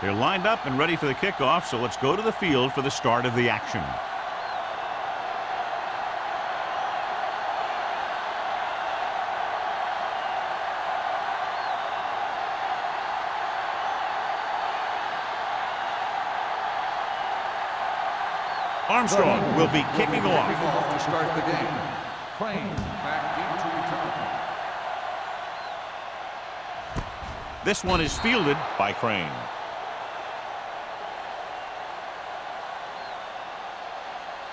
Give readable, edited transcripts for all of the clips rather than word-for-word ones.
They're lined up and ready for the kickoff, so let's go to the field for the start of the action. Armstrong will be kicking off. To start the game. Crane back deep to return. This one is fielded by Crane.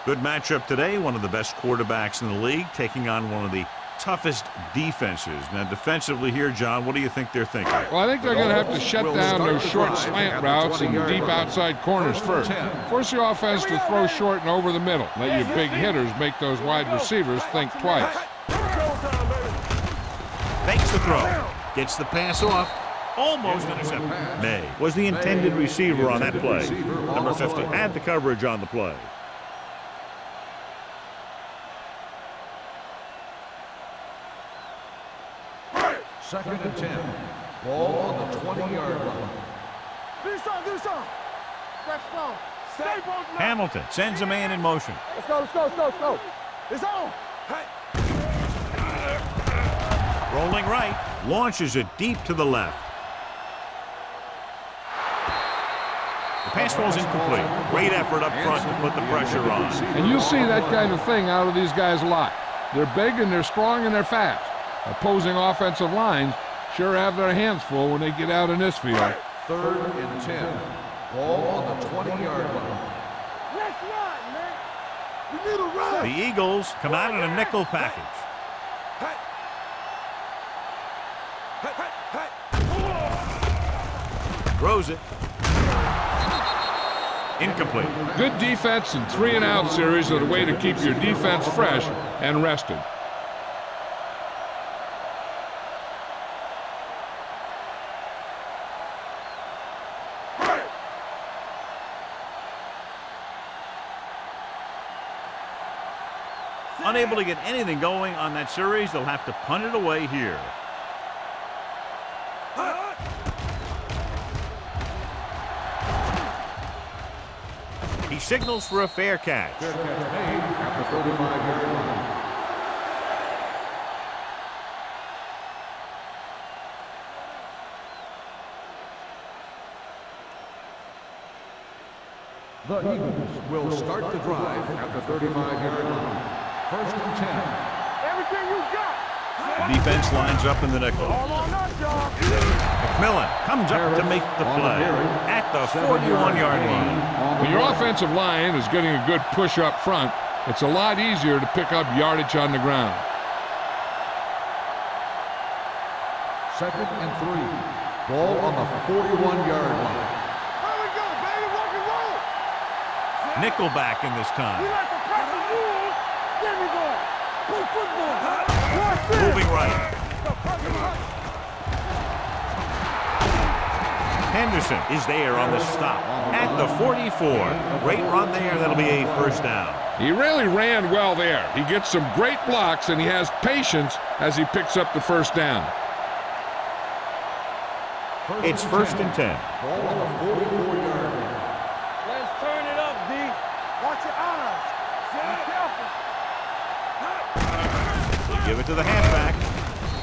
Good matchup today. One of the best quarterbacks in the league taking on one of the toughest defenses. Now defensively here, John, what do you think they're thinking? Well, I think they're going to have to shut down those short slant routes and deep outside corners first. Force the offense to throw short and over the middle. Let your big hitters make those wide receivers think twice. Fakes the throw. Gets the pass off. Almost intercepted. May was the intended receiver on that play. Number 50 had the coverage on the play. Second and 10. Ball on the 20-yard line. Hamilton sends a man in motion. Let's go. It's on. Rolling right. Launches it deep to the left. The pass falls incomplete. Great effort up front to put the pressure on. And you'll see that kind of thing out of these guys a lot. They're big and they're strong and they're fast. Opposing offensive lines sure have their hands full when they get out in this field. Third and 10. Ball on the 20-yard line. Let's run, man. We need a run. The Eagles come out in a nickel package. Throws it. Incomplete. Good defense and 3-and-out series are the way to keep your defense fresh and rested. Unable to get anything going on that series, they'll have to punt it away here. He signals for a fair catch. Fair catch made at the 35-yard line. The Eagles will start the drive at the 35-yard line. First and 10. Everything you got. The defense lines up in the nickel. All on us, y'all. McMillan comes up to make the play at the 41-yard line. When your offensive line is getting a good push up front, it's a lot easier to pick up yardage on the ground. Second and 3. Ball on the 41-yard line. Here we go, baby. Rock and roll. Nickelback in this We time. like to press the rules. There we go. Play football. Watch this. Moving right. Henderson is there on the stop at the 44. Great run there. That'll be a first down. He really ran well there. He gets some great blocks and he has patience as he picks up the first down. It's first and 10. Ball on the 44-yard line. Let's turn it up, D. Watch your eyes. Be careful. They give it to the halfback.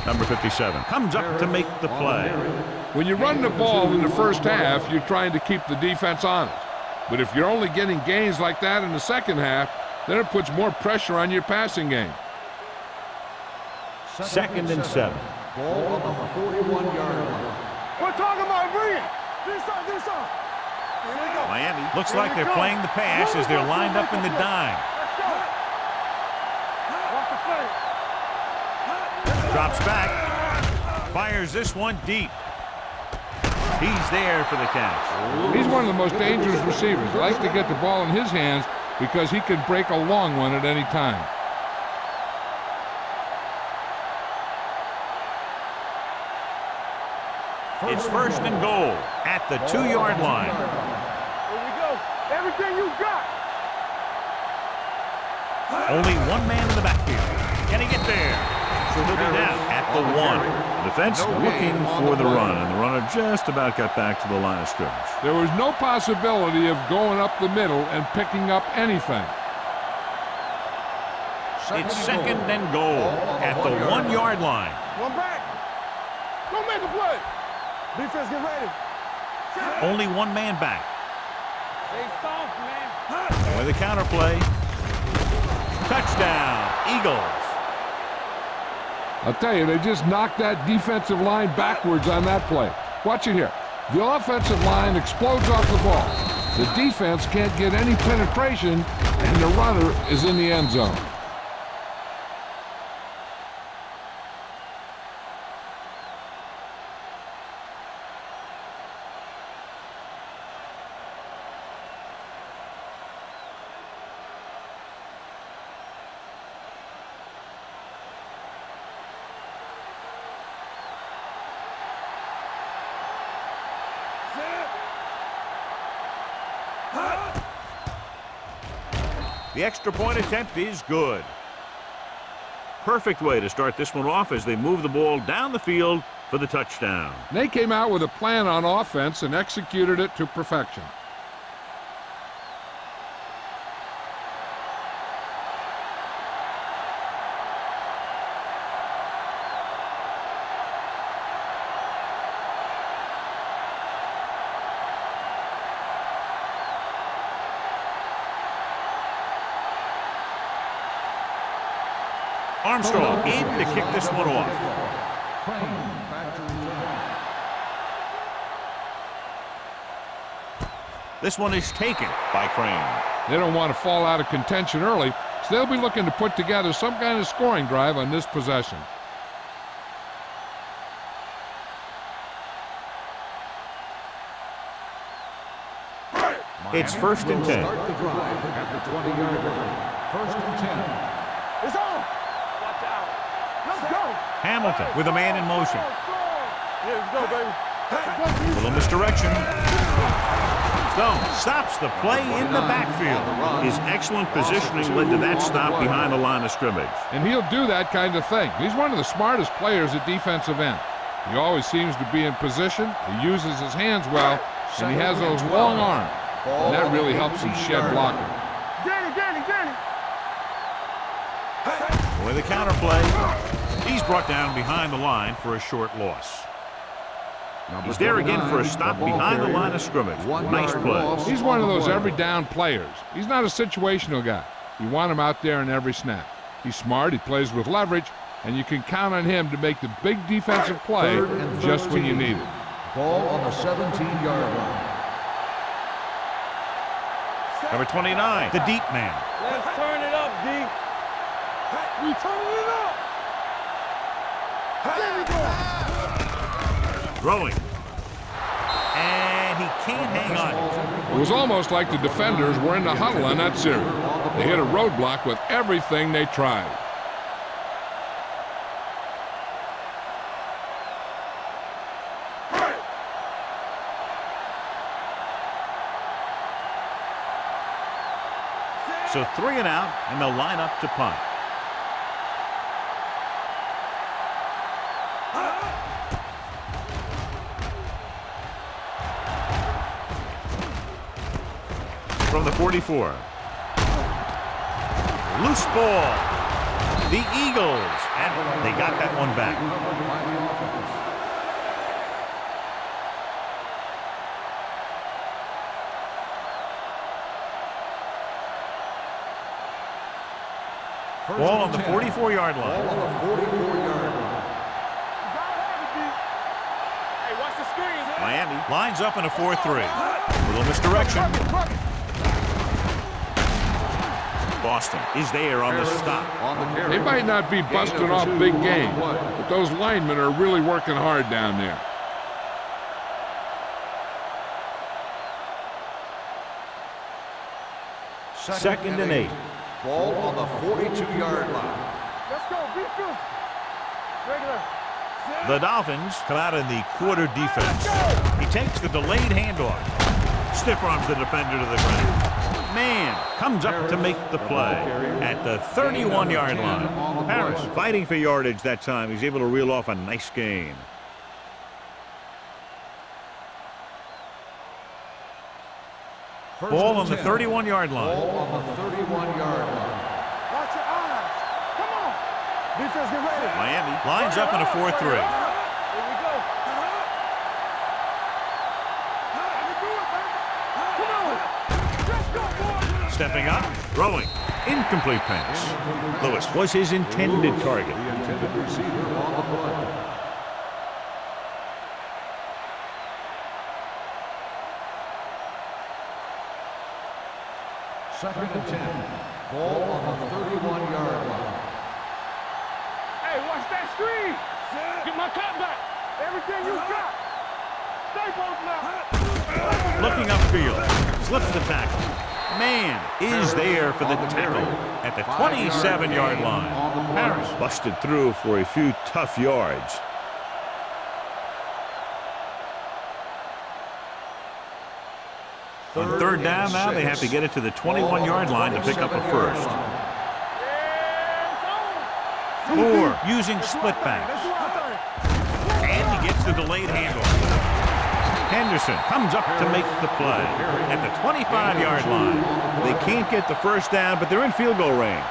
Number 57 comes up to make the play. When you run the ball in the first half, you're trying to keep the defense honest. But if you're only getting gains like that in the second half, then it puts more pressure on your passing game. Second and 7. Ball on the 41-yard line. We're talking about Bria. This on. Here we go. Miami looks like they're playing the pass as they're lined up in the dime. Let's go. Watch the play. Drops back. Fires this one deep. He's there for the catch. He's one of the most dangerous receivers. He likes to get the ball in his hands because he can break a long one at any time. It's first and goal at the 2-yard line. Here we go. Everything you got. Only one man in the backfield. Can he get there? He'll be down at the 1. The defense looking for the run, and the runner just about got back to the line of scrimmage. There was no possibility of going up the middle and picking up anything. It's second and goal at the 1-yard line. One back. Don't make a play. Defense, get ready. Only one man back. Stay soft, man. With the counter play. Touchdown, Eagles. I'll tell you, they just knocked that defensive line backwards on that play. Watch it here. The offensive line explodes off the ball. The defense can't get any penetration, and the runner is in the end zone. The extra point attempt is good. Perfect way to start this one off as they move the ball down the field for the touchdown. They came out with a plan on offense and executed it to perfection. Armstrong in to kick this one off. This one is taken by Crane. They don't want to fall out of contention early, so they'll be looking to put together some kind of scoring drive on this possession. It's first and 10. Start the drive at the 20-yard line. First and 10. It's on. Watch out. Let's go. Hamilton with a man in motion. Yeah, let's go, baby. A little misdirection. Stone stops the play in the backfield. His excellent positioning led to that stop behind the line of scrimmage. And he'll do that kind of thing. He's one of the smartest players at defensive end. He always seems to be in position. He uses his hands well, and he has those long arms. And that really helps him shed blocking. Danny. With a counter play, he's brought down behind the line for a short loss. He's there again for a stop behind the line of scrimmage. Nice play. He's one of those every down players. He's not a situational guy. You want him out there in every snap. He's smart, he plays with leverage, and you can count on him to make the big defensive play just when you need it. Ball on the 17-yard line. Number 29, the deep man. Let's turn it up, D. We turning it up. There we go. Throwing. And he can't hang on. It was almost like the defenders were in the huddle on that series. They hit a roadblock with everything they tried. So 3 and out, and they'll line up to punt. From the 44. Loose ball. The Eagles, and they got that one back. Ball on the 44-yard line. Ball on the 44-yard line. Hey, watch the screen. Miami lines up in a 4-3. Little misdirection. Boston is there on the stop. They might not be busting off big game, but those linemen are really working hard down there. Second and 8. Ball on the 42-yard line. Let's go. Be fierce. Regular. The Dolphins come out in the quarter defense. He takes the delayed handoff. Stiff arms the defender to the ground. Man comes up to make the play at the 31-yard line. Harris fighting for yardage that time. He's able to reel off a nice gain. Ball on the 31-yard line. Ball on the 31-yard line. Watch your eyes. Come on. Defense, get ready. Miami lines up in a 4-3. Here we go. Come on. Let's go, boys. Stepping up, throwing. Incomplete pass. Lewis was his intended target. The intended receiver on the play. Second and 10. Ball on the 31-yard line. Hey, watch that screen. Get my cut back. Everything you got. Stay both now. Looking upfield, slips the tackle. Man is there for the tackle at the 27-yard line. Harris busted through for a few tough yards. On third down now, they have to get it to the 21-yard line to pick up a first. Moore using split backs. And he gets the delayed handoff. Henderson comes up to make the play at the 25-yard line. They can't get the first down, but they're in field goal range.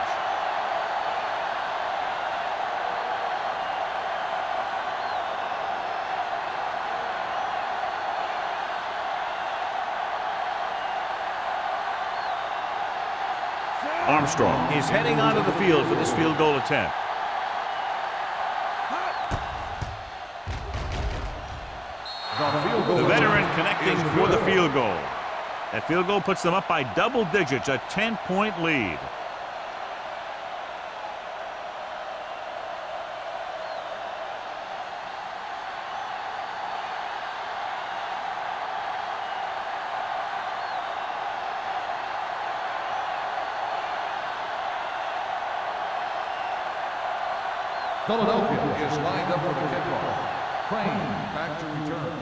Armstrong is heading onto the field for this field goal attempt. The veteran connecting for the field goal. That field goal puts them up by double digits, a 10-point lead. Philadelphia is lined up for the kickoff. Crane back to return.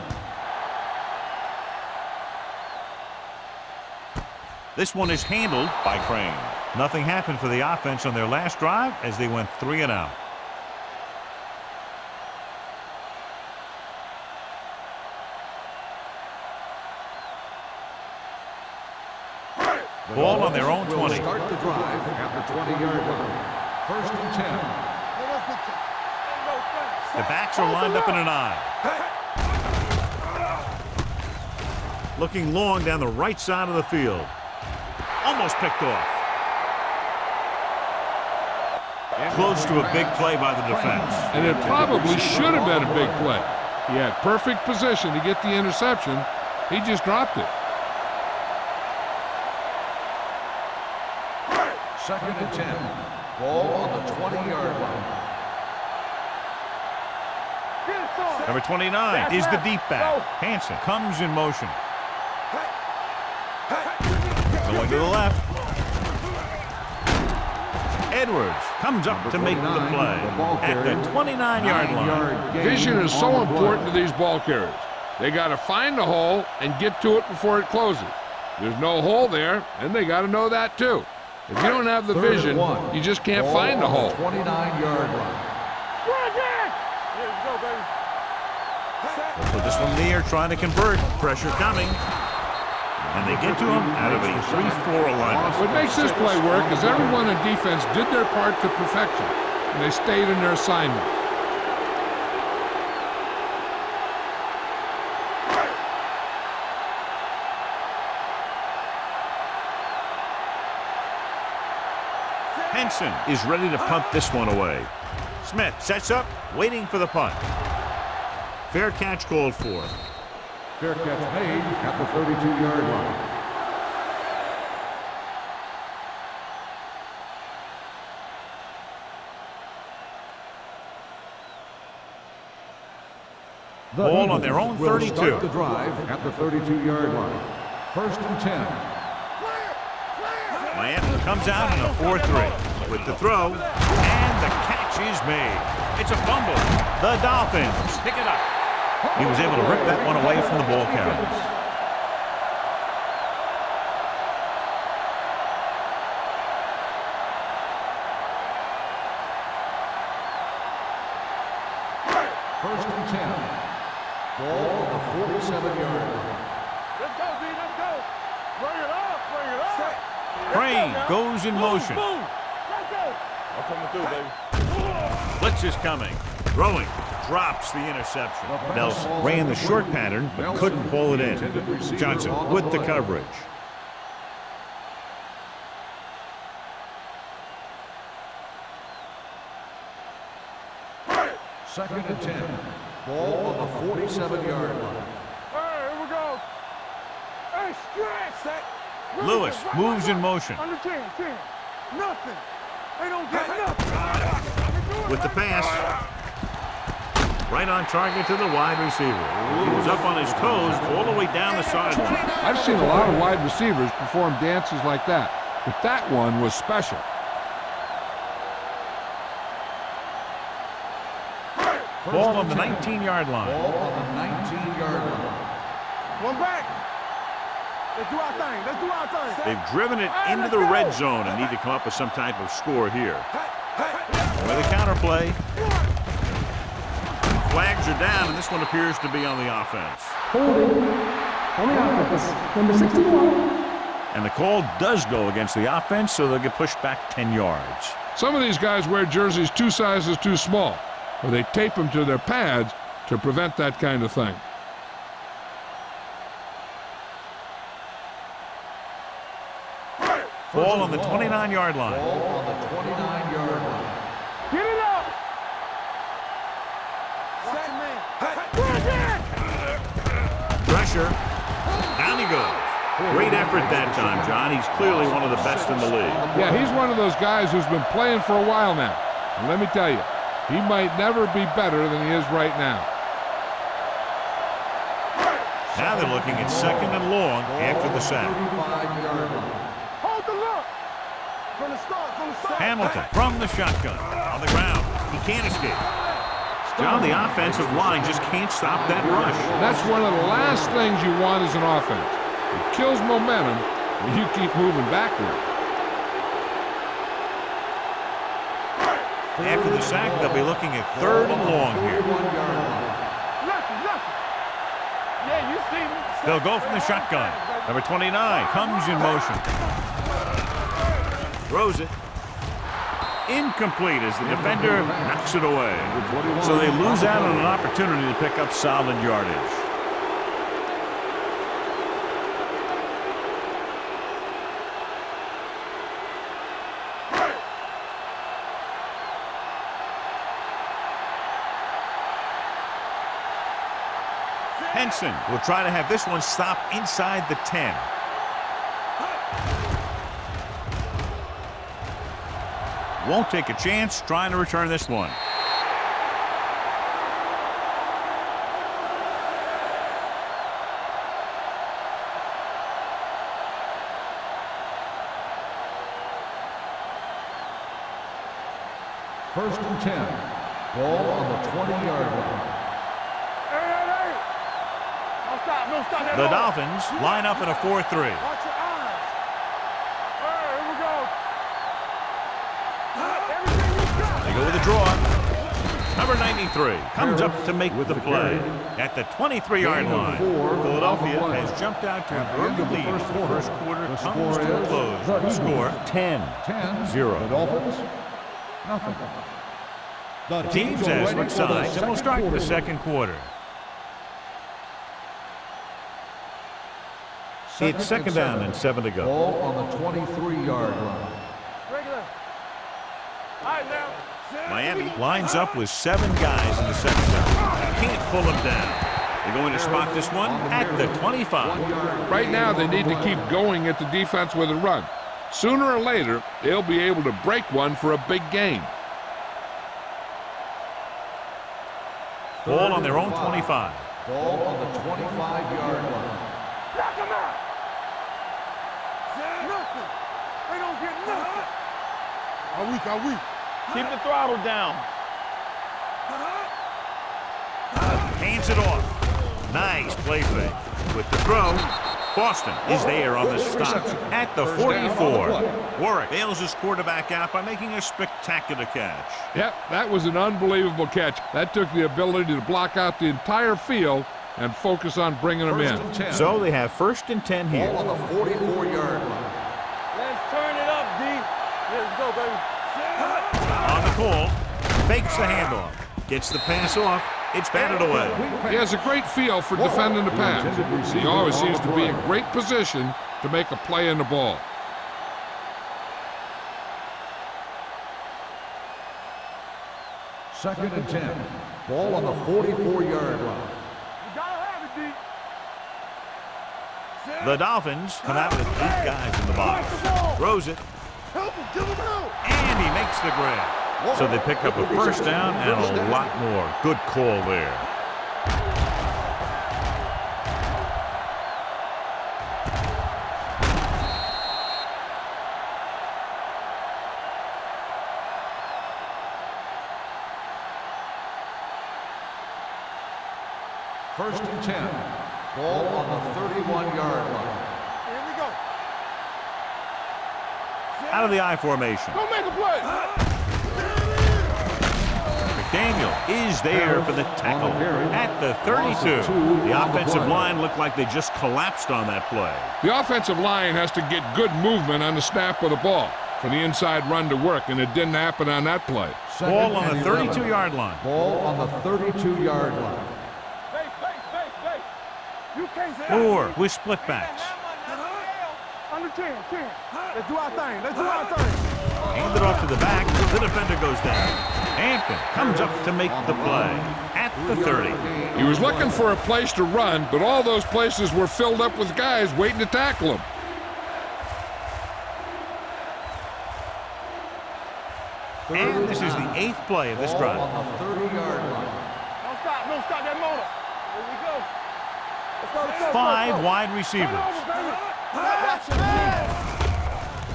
This one is handled by Crane. Nothing happened for the offense on their last drive as they went 3 and out. Ball on their own 20. Start the drive at the 20-yard line. First and 10. The backs are lined up in an I. Looking long down the right side of the field. Almost picked off. Close to a big play by the defense. And it probably should have been a big play. He had perfect position to get the interception. He just dropped it. Second and 10. Ball on the 20-yard line. Number 29 is the deep back. Hansen comes in motion. Going to the left. Edwards comes up to make the play at the 29-yard line. Vision is so important to these ball carriers. They got to find the hole and get to it before it closes. There's no hole there, and they got to know that too. If you don't have the vision, you just can't find the hole. 29-yard line. They'll put this one in the air, trying to convert. Pressure coming. And they get to him out of a 3-4 alignment. What makes this play work is everyone in defense did their part to perfection, and they stayed in their assignment. Henson is ready to punt this one away. Smith sets up, waiting for the punt. Fair catch called for. Fair catch made at the 32-yard line. Ball on their own 32. Start the drive at the 32-yard line. First and 10. Miami comes out in a 4-3 with the throw, and the catch is made. It's a fumble. The Dolphins pick it up. He was able to rip that one away from the ball carriers. Ball on the 47-yard line. Let's go, D. Let's go. Bring it up. Bring it up. Crane goes in motion. Boom. Let's go. I'm coming through, baby. Blitz is coming. Throwing. Drops the interception. Nelson ran the short pattern, but couldn't pull it in. Johnson with the coverage. Second and 10. Ball on the 47-yard line. Hey, here we go. Hey, stretch. Lewis moves in motion. Under 10. Nothing. They don't get nothing. With the pass. Right on target to the wide receiver. He was up on his toes all the way down the sideline. I've seen a lot of wide receivers perform dances like that, but that one was special. Ball on the 19-yard line. Ball on the 19-yard line. One back. Let's do our thing. Let's do our thing. They've driven it into the red zone and need to come up with some type of score here. With a counterplay. Flags are down, and this one appears to be on the offense. Holding on the offense, number 61. And the call does go against the offense, so they'll get pushed back 10 yards. Some of these guys wear jerseys 2 sizes too small, or they tape them to their pads to prevent that kind of thing. Ball on the 29-yard line. Ball on the 29-yard line. Get it up. Pressure. Down he goes. Great effort that time, John. He's clearly one of the best in the league. Yeah, he's one of those guys who's been playing for a while now. And let me tell you, he might never be better than he is right now. Now they're looking at second and long after the sack. 35-yard line. Hold the look. From the start. Hamilton from the shotgun. On the ground. He can't escape. John, the offensive line just can't stop that rush. That's one of the last things you want as an offense. It kills momentum when you keep moving backward. After the sack, they'll be looking at third and long here. 41-yard line. Lucky. Yeah, you see me. They'll go from the shotgun. Number 29 comes in motion. Throws it. Incomplete as the defender knocks it away. So they lose out on an opportunity to pick up solid yardage. Henson will try to have this one stop inside the 10. Won't take a chance trying to return this one. First and 10. Ball on the 20-yard line. Hey. No stop. The Dolphins line up in a 4-3. Watch your eyes. Hey, here we go. Everything you got. They go with a draw. Number 93 comes up to make the play at the 23-yard line. Philadelphia has jumped out to an early lead as the first quarter comes to a close. The score 10-0. The Dolphins, nothing. The teams as switch sides, and we'll start the second quarter. It's second down and 7 to go. Ball on the 23-yard line. Regular. All right, now. Miami lines up with 7 guys in the second down. Can't pull them down. They're going to spot this one at the 25. Right now, they need to keep going at the defense with a run. Sooner or later, they'll be able to break one for a big gain. Ball on their own 25. Ball on the 25-yard line. Knock him out. Nothing. They don't get nothing. Are weak. Keep the throttle down. Hands it off. Nice play fake. With the throw, Boston is there on the stop at the 44. Warwick bails his quarterback out by making a spectacular catch. Yep, that was an unbelievable catch. That took the ability to block out the entire field and focus on bringing them in. First and 10. So they have 1st and 10 here. Ball on the 44-yard line. Let's turn it up, D. Let's go, baby. On the call, fakes the handoff, gets the pass off. It's batted away. He has a great feel for defending the pass. He always seems to be in great position to make a play in the ball. Second and 10. Ball on the 44-yard line. You gotta have it, D. The Dolphins come out with 8 guys in the box. Throws it, Help him, give him help. and he makes the grab. So they pick up a 1st down and a lot more. Good call there. First and 10. Ball on the 31-yard line. Here we go. Out of the I formation. Go make a play. McDaniel is there for the tackle at the 32. The offensive line looked like they just collapsed on that play. The offensive line has to get good movement on the snap of the ball for the inside run to work, and it didn't happen on that play. Ball on the 32-yard line. Ball on the 32-yard line. Base. You can't stop. Moore with split backs. Under 10. Let's do our thing. Hand it off to the back. The defender goes down. Hampton comes up to make the play at the 30. He was looking for a place to run, but all those places were filled up with guys waiting to tackle him. And this is the 8th play of this drive. On the 30-yard line. Don't stop that motor. Here we go. Let's go. 5 wide receivers.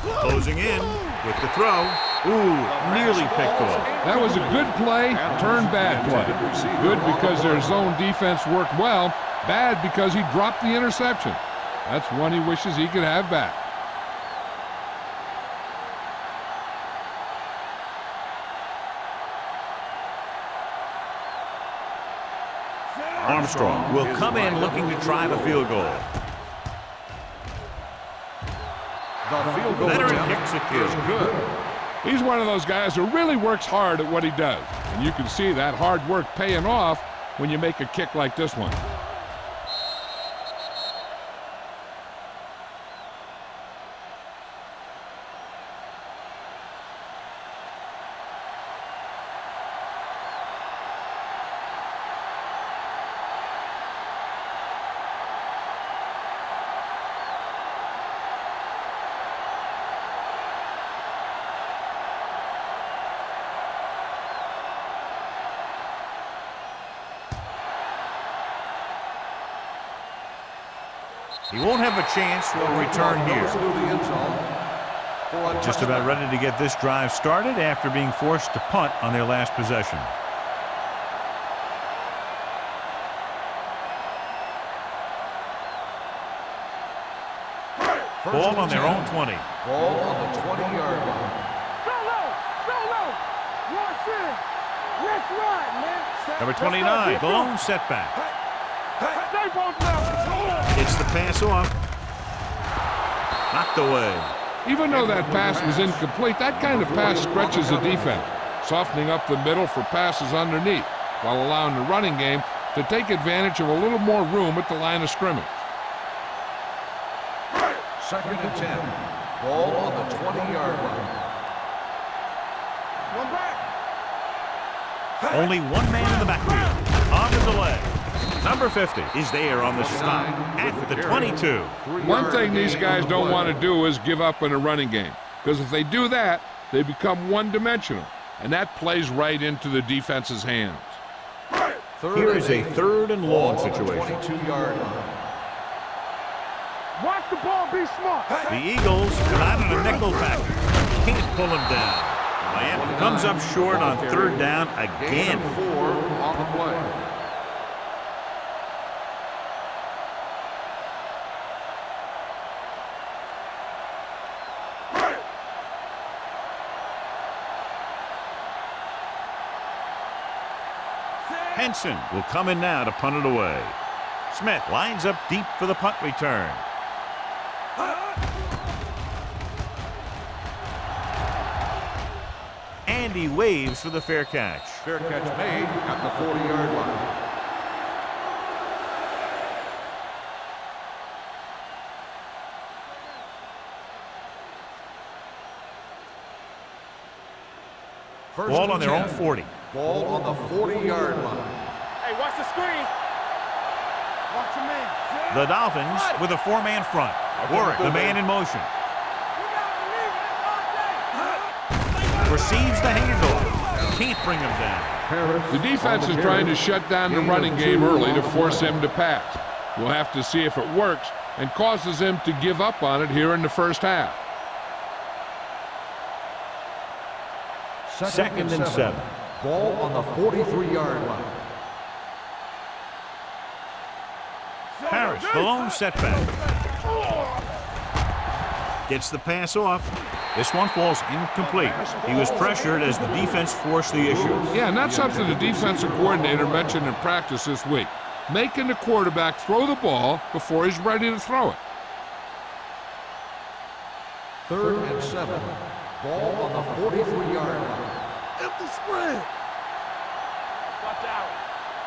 Closing in with the throw. Ooh, nearly picked off. That was a good play, turned bad play. Good because their zone defense worked well, bad because he dropped the interception. That's one he wishes he could have back. Armstrong will come in looking to try the field goal. The field goal Veteran attempt kicks it is good. good. He's one of those guys who really works hard at what he does. And you can see that hard work paying off when you make a kick like this one. He won't have a chance for a return here. Just about ready to get this drive started after being forced to punt on their last possession. Ball on their own 20. Ball on the 20-yard line. Solo. Watch it. Let's ride, man. Number 29, the lone setback. Stay both now. Gets the pass off. Knocked away. Even though that pass was incomplete, that kind of pass stretches the defense, softening up the middle for passes underneath, while allowing the running game to take advantage of a little more room at the line of scrimmage. Second and 10. Ball on the 20-yard line. One back. Only one man in the backfield. On the delay. Number 50 is there on the stop at the 22. One thing these guys don't want to do is give up in a running game, because if they do that, they become one-dimensional, and that plays right into the defense's hands. Here is a 3rd and long situation. 22-yard line. Watch the ball, be smart. The Eagles come out in a nickel package. Can't pull him down. Miami comes up short on 3rd down again. 4 on the play. Henson will come in now to punt it away. Smith lines up deep for the punt return. And he waves for the fair catch. Fair catch made at the 40-yard line. Ball on their own 40. Ball on the 40-yard line. Hey, watch the screen. Watch your man. The Dolphins with a four-man front. Warwick, the man in motion. Receives the handoff. Can't bring him down. The defense is trying to shut down the running game early to force him to pass. We'll have to see if it works and causes him to give up on it here in the first half. Second and 7. Ball on the 43-yard line. Harris, the lone setback. Gets the pass off. This one falls incomplete. He was pressured as the defense forced the issue. Yeah, and that's something the defensive coordinator mentioned in practice this week. Making the quarterback throw the ball before he's ready to throw it. 3rd and 7. Ball on the 43-yard line. Empty spread. Watch out.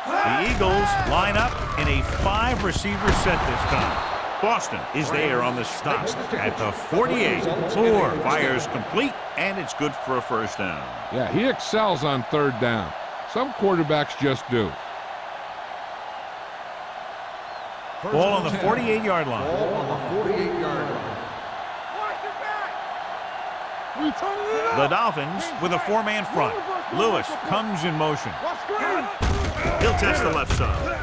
The Eagles line up in a 5-receiver set this time. Boston is there on the stop at the 48. Moore fires complete, and it's good for a first down. Yeah, he excels on 3rd down. Some quarterbacks just do. Ball on the 48-yard line. Ball on the 48-yard line. The Dolphins with a four-man front. Lewis comes in motion. He'll test the left side.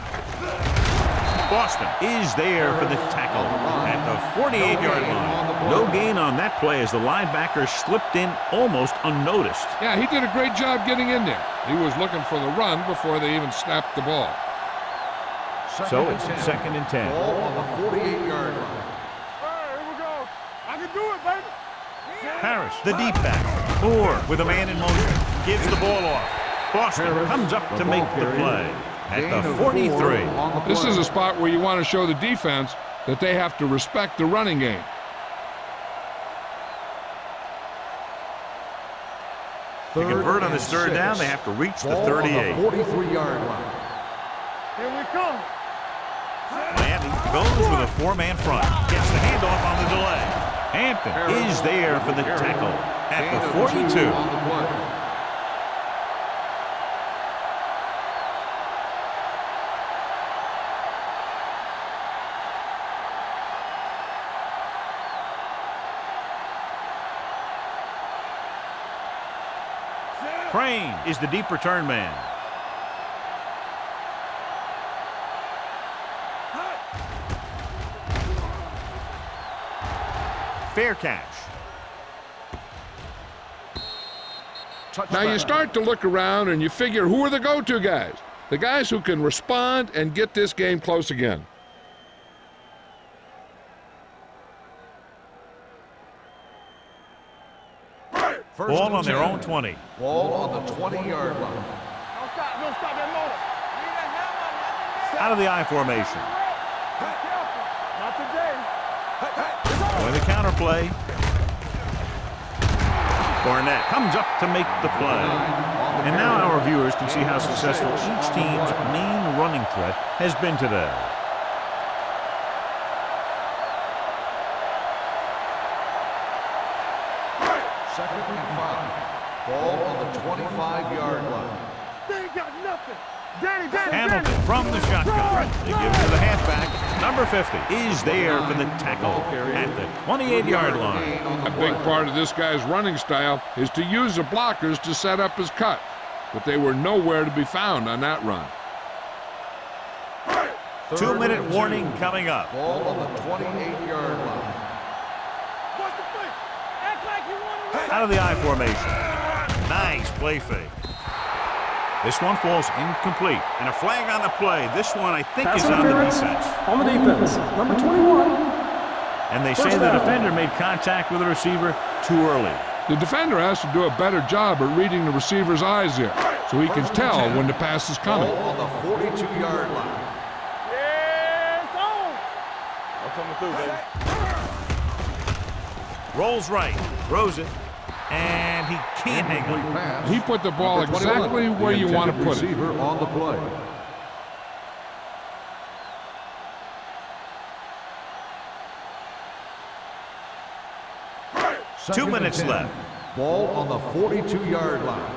Boston is there for the tackle at the 48-yard line. No gain on that play as the linebacker slipped in almost unnoticed. Yeah, he did a great job getting in there. He was looking for the run before they even snapped the ball. So it's 2nd and 10. Ball on the 48-yard line. Here we go. I can do it, baby. Harris, the deep back. Moore with a man in motion. Gives the ball off. Boston comes up to make the play at the 43. This is a spot where you want to show the defense that they have to respect the running game. To convert on this 3rd down, they have to reach the 38. 43-yard line. Here we come. Miami goes with a four-man front. Gets the handoff on the delay. Hampton is there for the tackle at the 42. Crane is the deep return man. Fair catch. Now you start to look around and you figure, who are the go-to guys? The guys who can respond and get this game close again. Ball on their own 20. Ball on the 20-yard line. Don't stop that motor. Out of the I formation. Not today. Going the counter play. Barnett comes up to make the play. And now our viewers can see how successful each team's main running threat has been today. Second and 5. Ball on the 25-yard line. They ain't got nothing. Danny. Hamilton from the shotgun. They give it to the halfback. Number 50 is there for the tackle at the 28-yard line. A big part of this guy's running style is to use the blockers to set up his cut, but they were nowhere to be found on that run. 2-minute warning coming up. Ball on the 28-yard line. What's the play? Act like you want to win. Out of the I formation. Nice play fake. This one falls incomplete. And a flag on the play. This one, I think, Pass is on the interference defense. on the defense. Number 21. And they say First the down. defender made contact with the receiver too early. The defender has to do a better job at reading the receiver's eyes here, so he can tell when the pass is coming. Ball on the 42-yard line. Yeah, coming through, baby. Rolls right, throws it, and he can't hang on. He put the ball exactly where you want to put it. Receiver on the play. Two minutes left. Ball on the 42-yard line.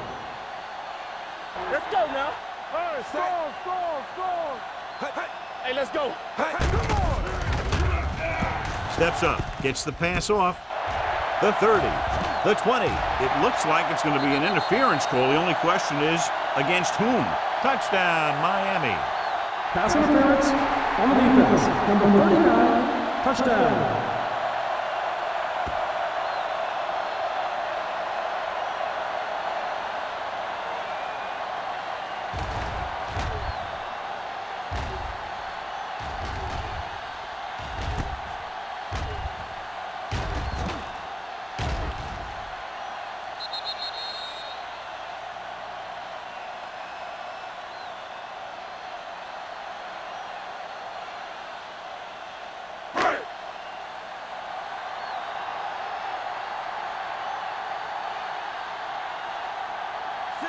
Let's go now. Hey, score. Hey, let's go. Hey, come on. Steps up, gets the pass off. The 30, the 20. It looks like it's going to be an interference call. The only question is, against whom? Touchdown, Miami. Pass interference on the defense. Number 39, touchdown.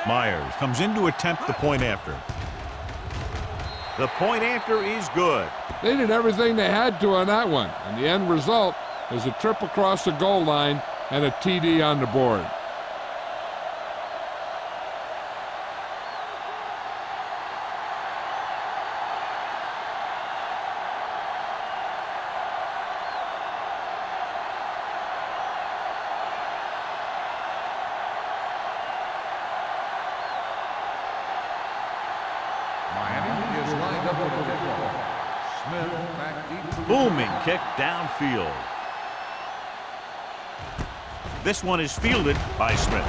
Myers comes in to attempt the point after. The point after is good. They did everything they had to on that one, and the end result is a trip across the goal line and a TD on the board. Booming kick downfield. This one is fielded by Smith.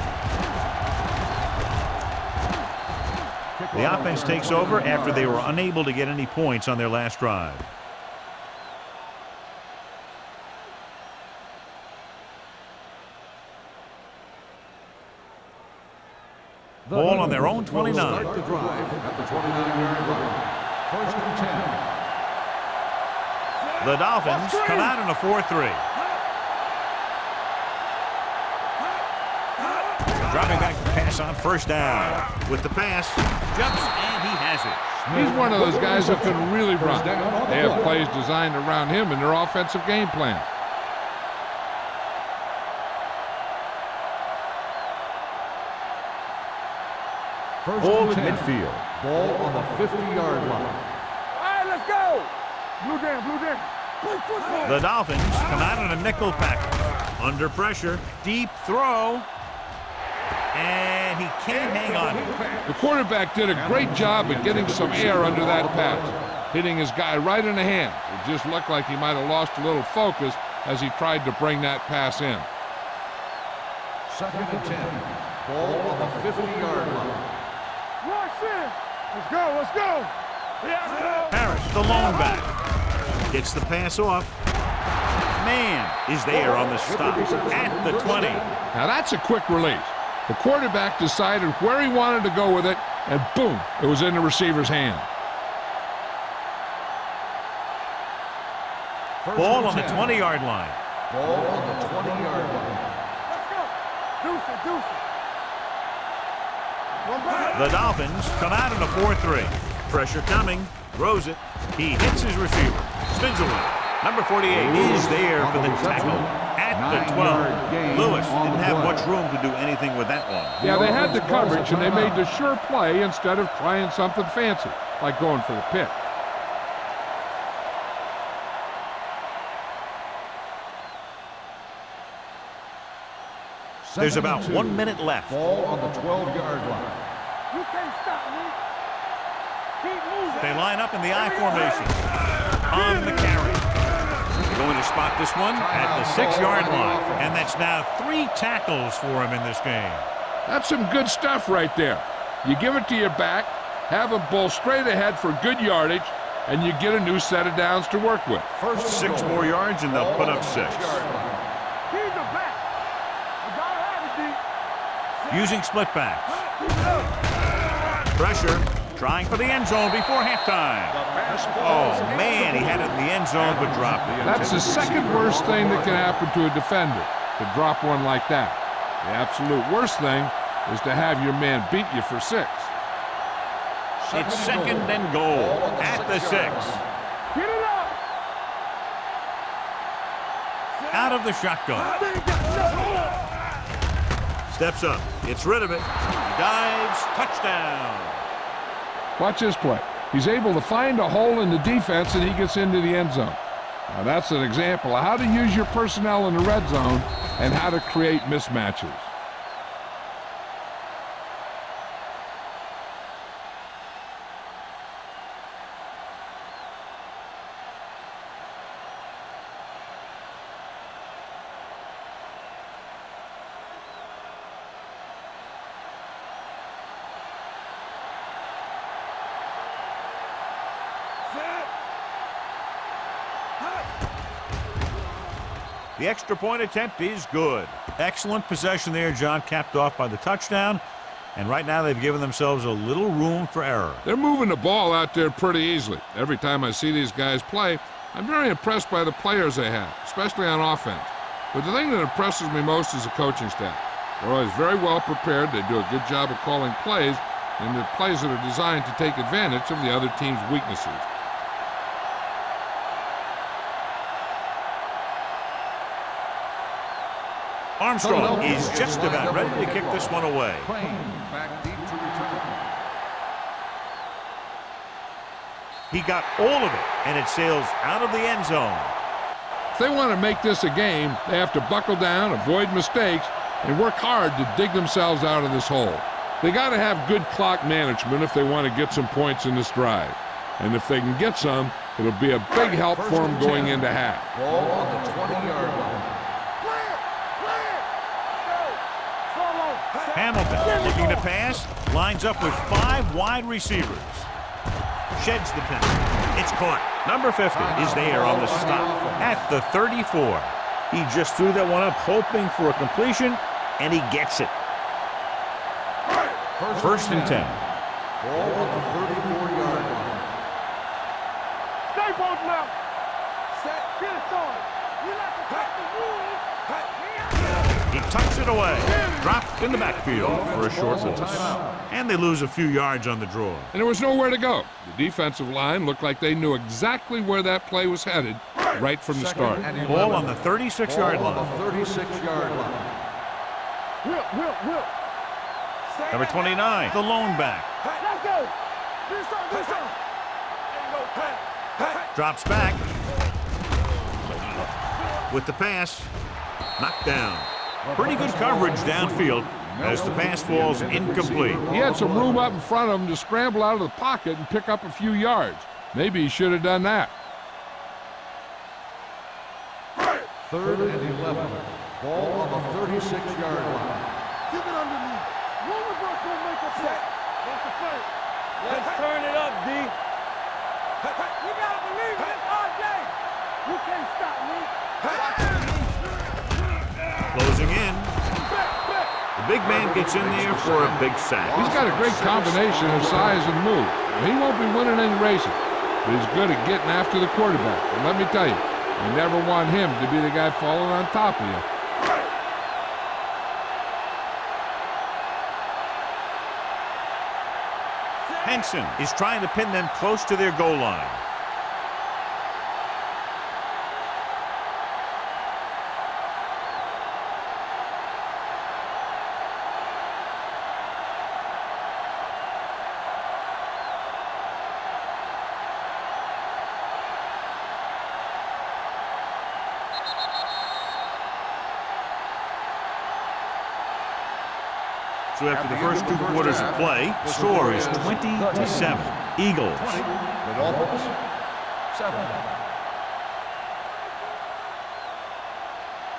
The offense takes over after they were unable to get any points on their last drive. Ball on their own 29. Start the drive at the 29-yard line. First and 10. The Dolphins come out in a 4-3. Dropping back to pass on first down. With the pass, jumps, and he has it. He's one of those guys who can really run. They have plays designed around him in their offensive game plan. Ball at midfield. Ball on the 50-yard line. All right, let's go. Blue down. Play football. The Dolphins come out in a nickel package. Under pressure, deep throw, and he can't hang on. The quarterback did a great job at getting some air under that pass, hitting his guy right in the hand. It just looked like he might have lost a little focus as he tried to bring that pass in. Second and 10. Ball on the 50-yard line. Rush in. Let's go. Yeah, Harris, the lone back, gets the pass off. Man is there on the stop at the 20. Now that's a quick release. The quarterback decided where he wanted to go with it, and boom, it was in the receiver's hand. Ball on the 20-yard line. Ball on the 20-yard line. Let's go. Deuce it. The Dolphins come out in a 4-3. Pressure coming, throws it. He hits his receiver, spins away. Number 48 is there for the tackle at the 12. Lewis didn't have much room to do anything with that one. Yeah, they had the coverage, and they made the sure play instead of trying something fancy, like going for the pick. There's about 1 minute left. Ball on the 12-yard line. You can't stop me. Keep moving. They line up in the I formation. On the carry. They're going to spot this one at the 6-yard line. And that's now 3 tackles for him in this game. That's some good stuff right there. You give it to your back, have him bull straight ahead for good yardage, and you get a new set of downs to work with. First 6 more yards, and they'll put up 6. Keep the back. You gotta have it, D. Using split backs. Pressure, trying for the end zone before halftime. Oh, man, he had it in the end end zone, but dropped it. That's the second worst thing that can happen to a defender, to drop one like that. The absolute worst thing is to have your man beat you for 6. It's second and goal at the 6. Get it up! Out of the shotgun. Steps up, gets rid of it. He dives, touchdown. Watch this play. He's able to find a hole in the defense and he gets into the end zone. Now that's an example of how to use your personnel in the red zone and how to create mismatches. The extra point attempt is good. Excellent possession there, John, capped off by the touchdown. And right now they've given themselves a little room for error. They're moving the ball out there pretty easily. Every time I see these guys play, I'm very impressed by the players they have, especially on offense. But the thing that impresses me most is the coaching staff. They're always very well prepared. They do a good job of calling plays, and the plays that are designed to take advantage of the other team's weaknesses. Armstrong is just about ready to kick this one away. Back deep to return. He got all of it, and it sails out of the end zone. If they want to make this a game, they have to buckle down, avoid mistakes, and work hard to dig themselves out of this hole. They got to have good clock management if they want to get some points in this drive. And if they can get some, it'll be a big help for them going into half. Ball on the 20-yard line. Hamilton looking to pass, lines up with 5 wide receivers. Sheds the penalty. It's caught. Number 50 is there on the stop at the 34. He just threw that one up hoping for a completion, and he gets it. First and 10. Ball on the 34-yard line. Stay both now. Set. Get it started. We like to cut the rules. He tucks it away. Dropped in the backfield for a short loss. And they lose a few yards on the draw. And there was nowhere to go. The defensive line looked like they knew exactly where that play was headed right from the start. Ball on the 36-yard line. On the 36-yard line. Will. Number 29, the lone back. Let's go. This on. Drops back. With the pass. Knocked down. Pretty good coverage downfield as the pass falls incomplete. He had some room up in front of him to scramble out of the pocket and pick up a few yards. Maybe he should have done that. 3rd and 11. Ball on the 36-yard line. Keep it underneath. One of us will make a play. That's the first. Let's turn it up, D. You gotta believe it all day. You can't stop me. Closing in. The big man gets in there for a big sack. He's got a great combination of size and move. He won't be winning any races, but he's good at getting after the quarterback. And let me tell you, you never want him to be the guy falling on top of you. Henson is trying to pin them close to their goal line. So after the first 2 quarters of play, the score is 20-7. Eagles. The Dolphins, 7.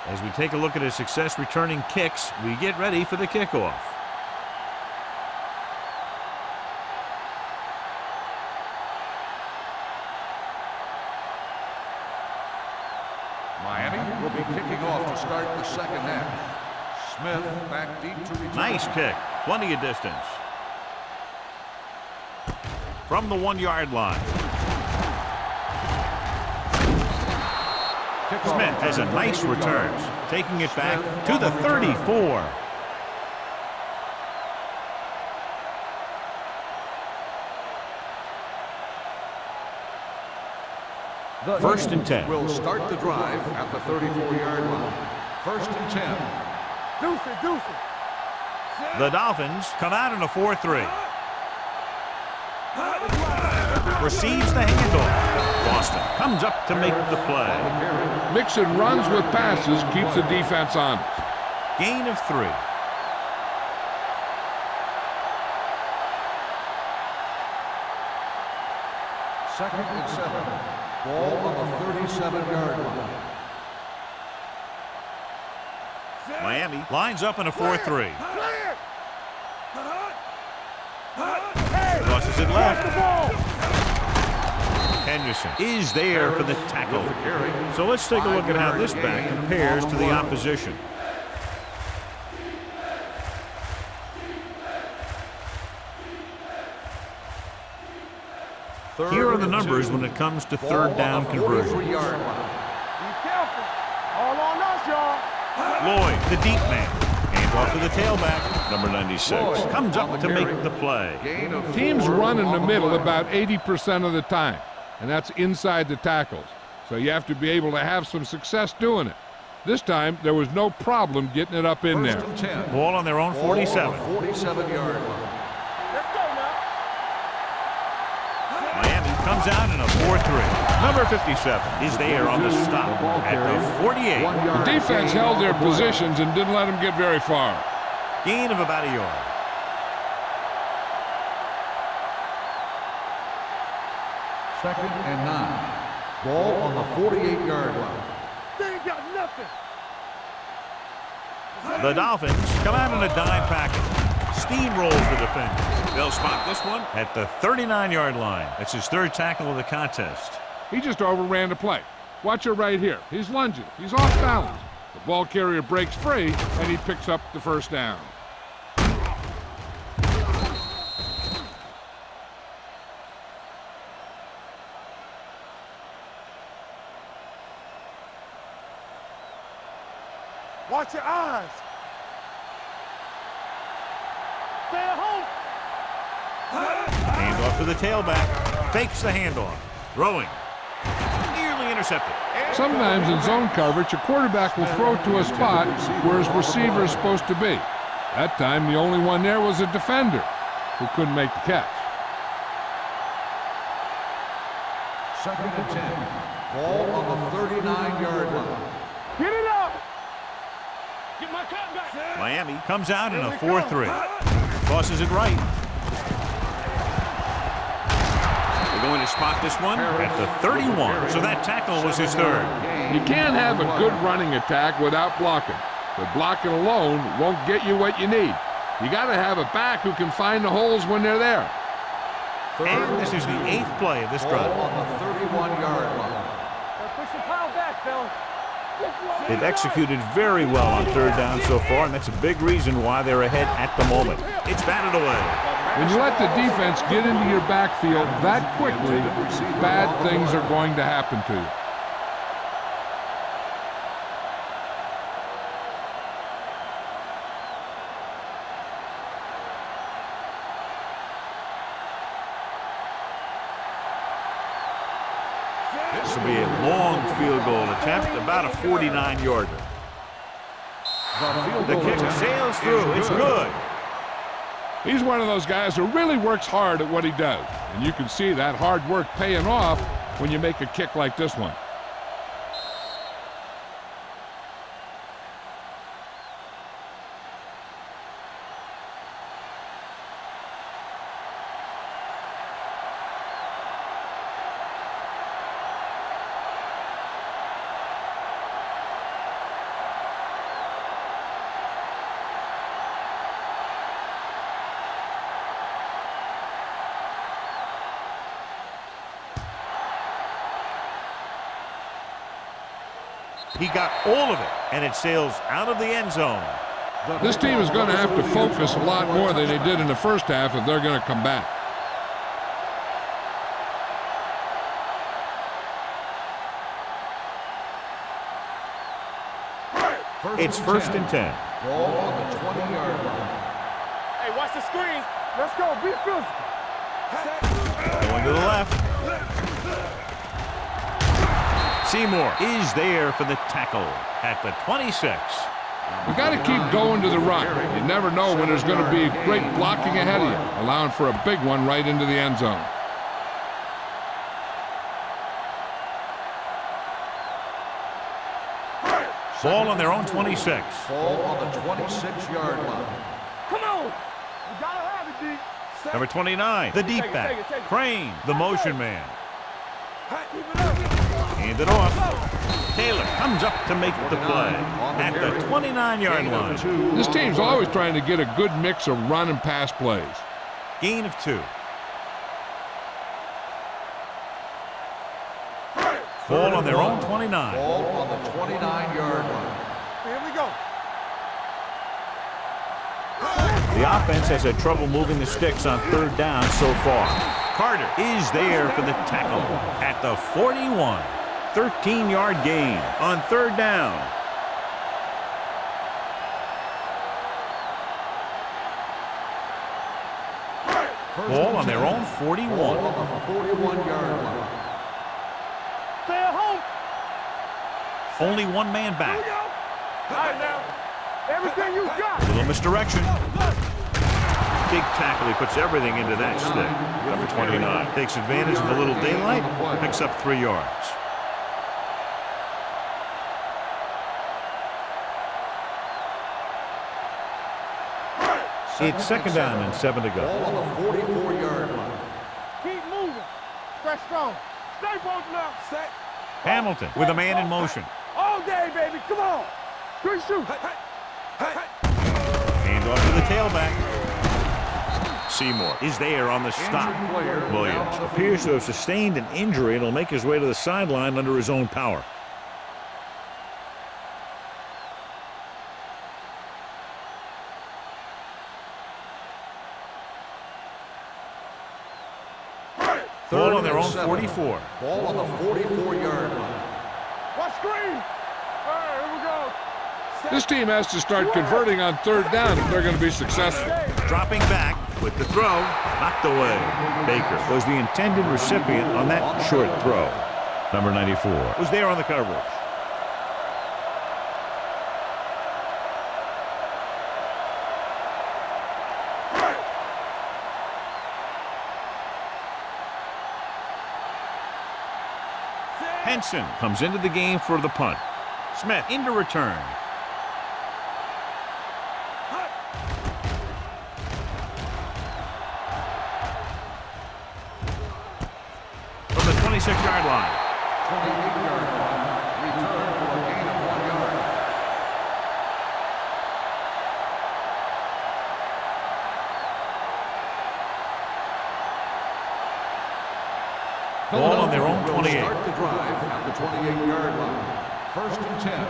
As we take a look at his success returning kicks, we get ready for the kickoff. Miami will be kicking off to start the second half. Smith back deep to return. Nice kick. Plenty of distance. From the 1-yard line. Smith has a nice return, taking it back to the 34. First and 10. Will start the drive at the 34-yard line. First and 10. Deuce it. The Dolphins come out in a 4-3. Receives the handoff. Boston comes up to make the play. Mixing runs with passes keeps the defense honest. Gain of 3. Second and 7. Ball on the 37-yard line. Miami lines up in a 4-3. Crosses it left. Henderson is there for the tackle. So let's take a look at how this back compares to the opposition. Here are the numbers when it comes to third down conversion. Be careful. All on us, y'all. Lloyd, the deep man. Hand off to the tailback. Number 96 comes up to make the play. Teams run in the middle about 80% of the time, and that's inside the tackles. So you have to be able to have some success doing it. This time, there was no problem getting it up in there. Ball on their own 47. 47-yard line. Let's go now. Miami comes out in a 4-3. Number 57 is there on the stop at the 48. The defense held their positions and didn't let them get very far. Gain of about a yard. Second and 9. Ball on the 48-yard line. They ain't got nothing. The Dolphins come out in a dime package. Steamrolls the defender. They'll spot this one at the 39-yard line. That's his third tackle of the contest. He just overran the play. Watch it right here. He's lunging. He's off balance. The ball carrier breaks free, and he picks up the first down. Watch your eyes. Stay at home. Handoff to the tailback. Fakes the handoff. Throwing. Nearly intercepted. Sometimes in zone coverage, a quarterback will throw to a spot where his receiver is supposed to be. That time, the only one there was a defender who couldn't make the catch. Second and 10. Ball on the 39-yard line. Get it up. Get my cut back. Miami comes out in a 4-3. Tosses it right. They're going to spot this one at the 31. So that tackle was his third. You can't have a good running attack without blocking. But blocking alone won't get you what you need. You got to have a back who can find the holes when they're there. And this is the 8th play of this drive. Ball on the 31-yard line. Push the pile back, Phil. They've executed very well on third down so far, and that's a big reason why they're ahead at the moment. It's batted away. When you let the defense get into your backfield that quickly, bad things are going to happen to you. This will be a long field goal attempt, about a 49-yarder. The kick sails through. It's good. He's one of those guys who really works hard at what he does. And you can see that hard work paying off when you make a kick like this one. He got all of it, and it sails out of the end zone. This team is going to have to focus a lot more than they did in the first half if they're going to come back. It's first and 10. Ball on the 20-yard line. Hey, watch the screens. Let's go. Be physical. Going to the left. Seymour is there for the tackle at the 26. You got to keep going to the run. You never know when there's going to be great blocking ahead of you, allowing for a big one right into the end zone. Ball on their own 26. Ball on the 26-yard line. Come on. You gotta have it, D. Number 29, the deep back. Crane, the motion man. Keep it up. Hand it off. Taylor comes up to make the play at the 29-yard line. This team's always trying to get a good mix of run and pass plays. Gain of 2. Ball on their own 29. Ball on the 29-yard line. Here we go. The offense has had trouble moving the sticks on third down so far. Carter is there for the tackle at the 41. 13-yard gain on third down. Ball on their own 41. Ball on the 41-yard line. Stay at home. Only one man Here we back. go. All right, now. Everything you got. Little misdirection. Big tackle. He puts everything into that stick. Number 29 takes advantage of a little daylight, picks up 3 yards. It's second down and 7 to go. Ball on the 44-yard line. Keep moving. Stretch strong. Stay both now. Stay. Hamilton with a man in motion. All day, baby. Come on. Good shoot. Hand off to the tailback. Seymour is there on the stop. Williams appears to have sustained an injury and will make his way to the sideline under his own power. Ball on their own 44. Ball on the 44-yard line. Watch screen. All right, here we go. This team has to start converting on third down if they're going to be successful. Dropping back with the throw, knocked away. Baker was the intended recipient on that short throw. Number 94 was there on the coverage. Henson comes into the game for the punt. Smith into return. From the 26-yard line. 28-yard line. Return for a gain of 1 yard. Ball on their own 28. Start the drive at the 28-yard line. First and 10.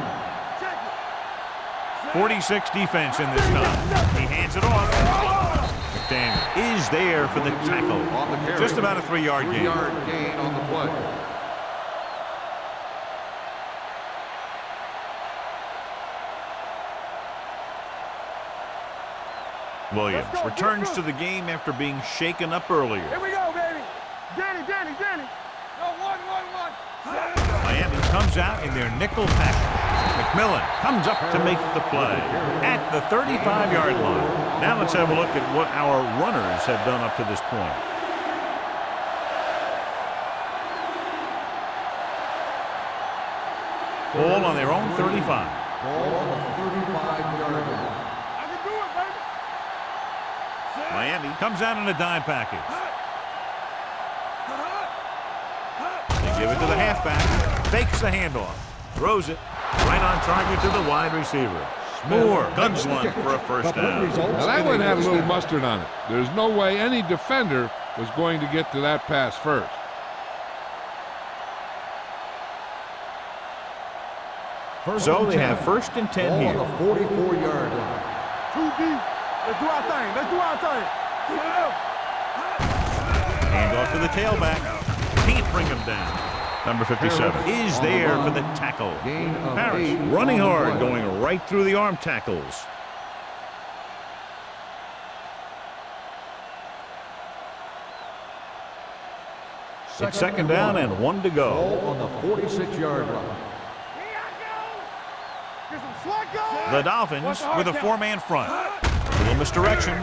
46 defense in this time. He hands it off. McDaniel is there for the tackle. On the carry. Just about a 3-yard gain. 3-yard gain on the play. Williams returns to the game after being shaken up earlier. Here we go, baby. Danny. No, one. Miami comes out in their nickel package. McMillan comes up to make the play at the 35-yard line. Now let's have a look at what our runners have done up to this point. Ball on their own 35. Ball on the 35-yard line. I can do it, baby. Miami comes out in a dime package. They give it to the halfback. Fakes the handoff. Throws it right on target to the wide receiver. Moore guns one for a first down. Now that one had a little mustard on it. There's no way any defender was going to get to that pass first. So they have first and 10 here. Ball on the 44-yard line. 2 deep. Let's do our thing. Sit up. Hand off to the tailback. Can't bring him down. Number 57 is there for the tackle. Gain of Harris 8 running on the hard, play. going right through the arm tackles. It's second down and 1 to go. Ball on the 46-yard line. The Dolphins with a 4-man front. Little misdirection.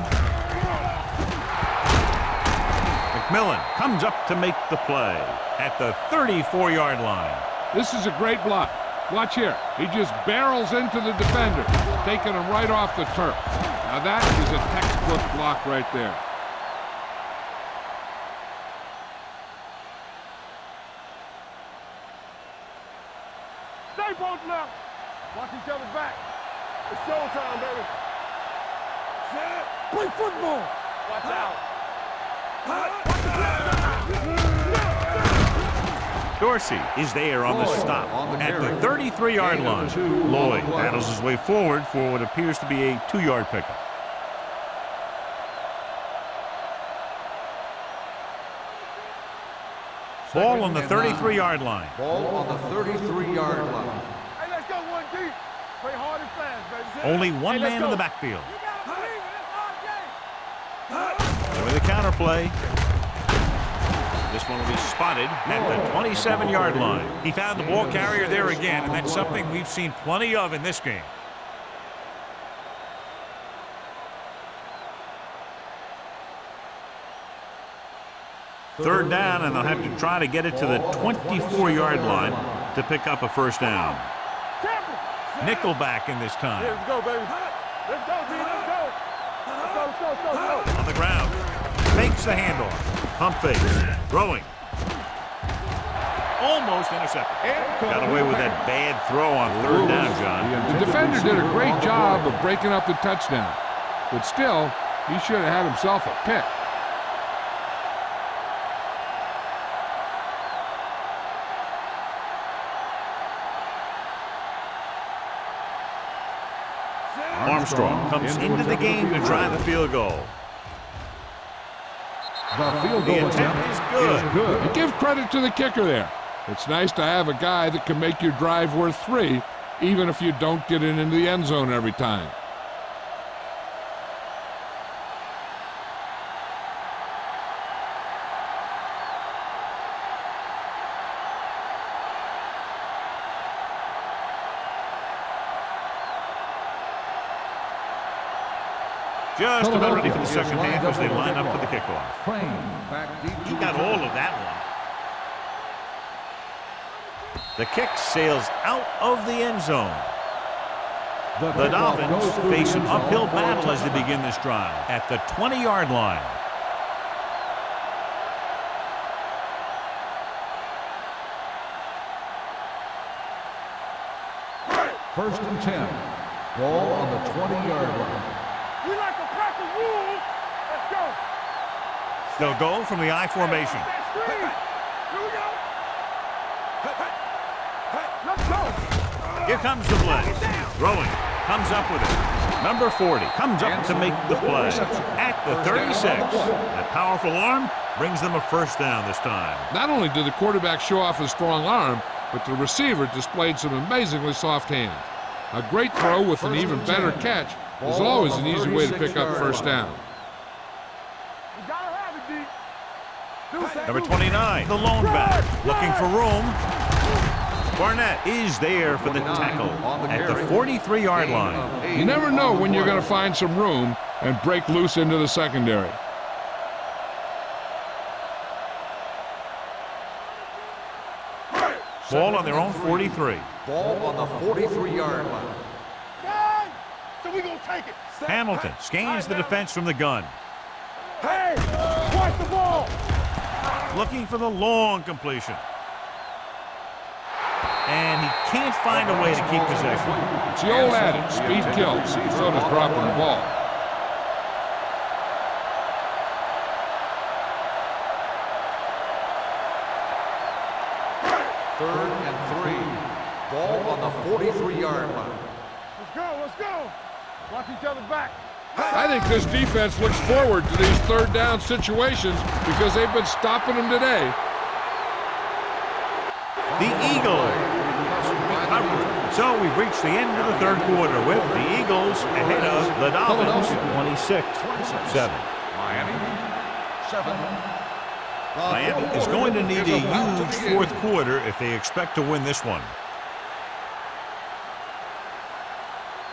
McMillan comes up to make the play at the 34-yard line. This is a great block. Watch here. He just barrels into the defender, taking him right off the turf. Now that is a textbook block right there. Stay both left. Watch each other's back. It's showtime, baby. Play football. Watch out. Dorsey is there on the stop on the at the carry. 33-yard Gain of line. 2 on the Lloyd play. battles his way forward for what appears to be a 2-yard pickup. Ball on the 33-yard line. Ball on the 33-yard line. Hey, let's go one deep. Play hard and fast, baby. Only one Hey, let's man go. in the backfield. You gotta believe it. It's our game. With the counter play. This one will be spotted at the 27-yard line. He found the ball carrier there again, and that's something we've seen plenty of in this game. Third down, and they'll have to try to get it to the 24-yard line to pick up a first down. Nickelback in this time. Let's go, baby. Let's go, D. Let's go. Let's go. On the ground. Makes the handoff. Pump fake. Throwing. Almost intercepted. Got away with that bad throw on third down, John. The defender did a great job of breaking up the touchdown, but still, he should have had himself a pick. Armstrong comes into the game to try the field goal. The field The goal attempt is attempt good. And give credit to the kicker there. It's nice to have a guy that can make your drive worth 3, even if you don't get it into the end zone every time. Just about ready for the second half as they line up for the kickoff. Crane back deep. He got all of that one. The kick sails out of the end zone. The kickoff Dolphins goes through face the an end zone uphill for a battle as they touchdown. begin this drive at the 20-yard line. First and 10. Ball on the 20-yard line. We like a pack of wolves. Let's go. They'll go from the I formation. That screen. Here we go. Let's go. Here comes the blitz. Throwing. Comes up with it. Number 40 comes up to make the play at the 36. That powerful arm brings them a first down this time. Not only did the quarterback show off his strong arm, but the receiver displayed some amazingly soft hands. A great throw with an even better catch is always an easy way to pick up first down. We gotta have it, D. Number 29, the lone back, looking for room. Barnett is there for the tackle at the 43-yard line. You never know when you're going to find some room and break loose into the secondary. Ball on their own 43. Ball on the 43-yard line. God, so we gonna take it. Hamilton scans the defense from the gun. Hey, watch the ball. Looking for the long completion. And he can't find a way to keep possession. It's the old adage, speed kills, so does dropping the ball. Third and 3. Ball on the 43-yard line. Let's go. Let's go. Watch each other's back. I think this defense looks forward to these third down situations because they've been stopping them today. The Eagles. So we've reached the end of the third quarter with the Eagles ahead of the Dolphins 26-7. Miami, 7. Miami is going to need a huge fourth quarter if they expect to win this one.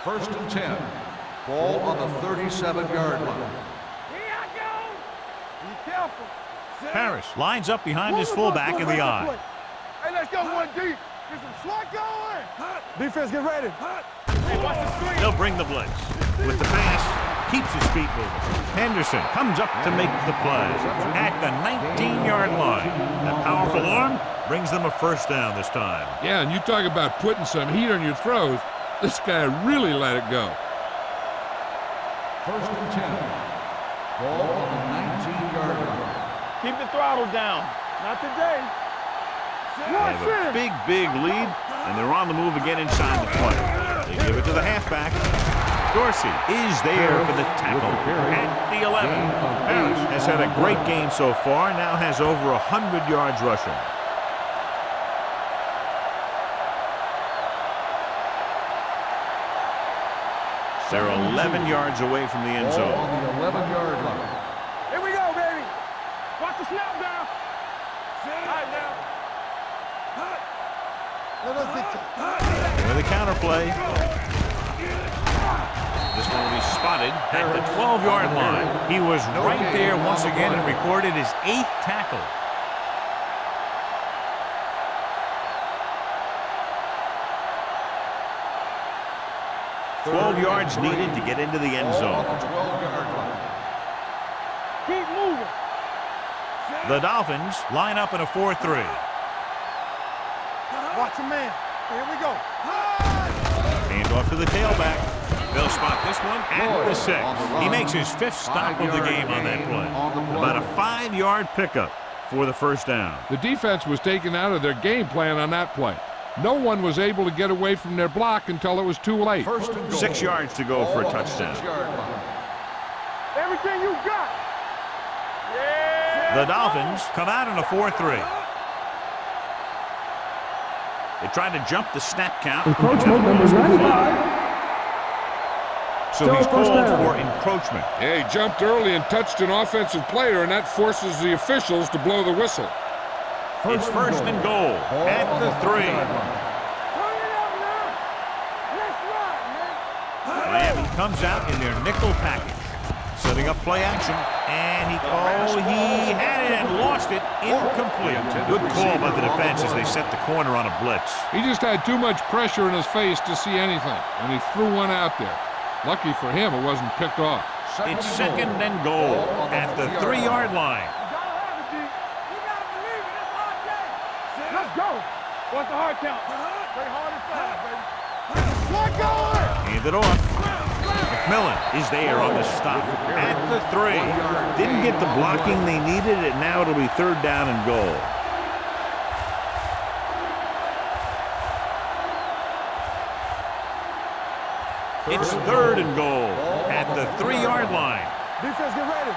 First and 10. Ball on the 37-yard line. Here I go. Be careful. Harris lines up behind his fullback in the eye. Hey, let's go one deep. Get some slot going. Defense, get ready. Hey, watch the screen. They'll bring the blitz. With the pass, keeps his feet moving. Henderson comes up to make the play at the 19-yard line. That powerful arm brings them a first down this time. Yeah, and you talk about putting some heat on your throws. This guy really let it go. First and 10. Ball on the 19-yard line. Keep the throttle down. Not today. They have a big lead, and they're on the move again inside the play. They give it to the halfback. Dorsey is there for the tackle at the 11. Harris has had a great game so far, now has over 100 yards rushing. They're 11 yards away from the end zone. On the 11-yard line. Here we go, baby. Watch the snap down. All right, now. With the counter play. This one will be spotted at the 12-yard line. He was right there once again and recorded his 8th tackle. $12 yards needed to get into the end zone. On the 12-yard line. Keep moving. The Dolphins line up in a 4-3. Watch a man. Here we go. Hand off to the tailback. They'll spot this one at the 6. He makes his 5th stop of the game on that play. About a 5-yard pickup for the first down. The defense was taken out of their game plan on that play. No one was able to get away from their block until it was too late. First and goal. 6 yards to go for a touchdown. 6-yard line. Everything you got. Yeah. The Dolphins come out in a 4-3. They tried to jump the snap count. Encroachment, number 95. So Still he's first called down. for encroachment. Yeah, he jumped early and touched an offensive player, and that forces the officials to blow the whistle. It's first and goal at the 3. Turn it up now. Let's ride, man. Miami comes out in their nickel package, setting up play action, and he had it and lost it incomplete. Good call by the defense as they set the corner on a blitz. He just had too much pressure in his face to see anything, and he threw one out there. Lucky for him, it wasn't picked off. It's second and goal at the 3-yard line. Let's go. What's the hard count? Play hard and fast, baby. Let go. Hand it off. McMillan is there on the stop at the 3. Didn't get the blocking they needed, and now it'll be 3rd down and goal. It's 3rd and goal at the 3-yard line. Defense, get ready.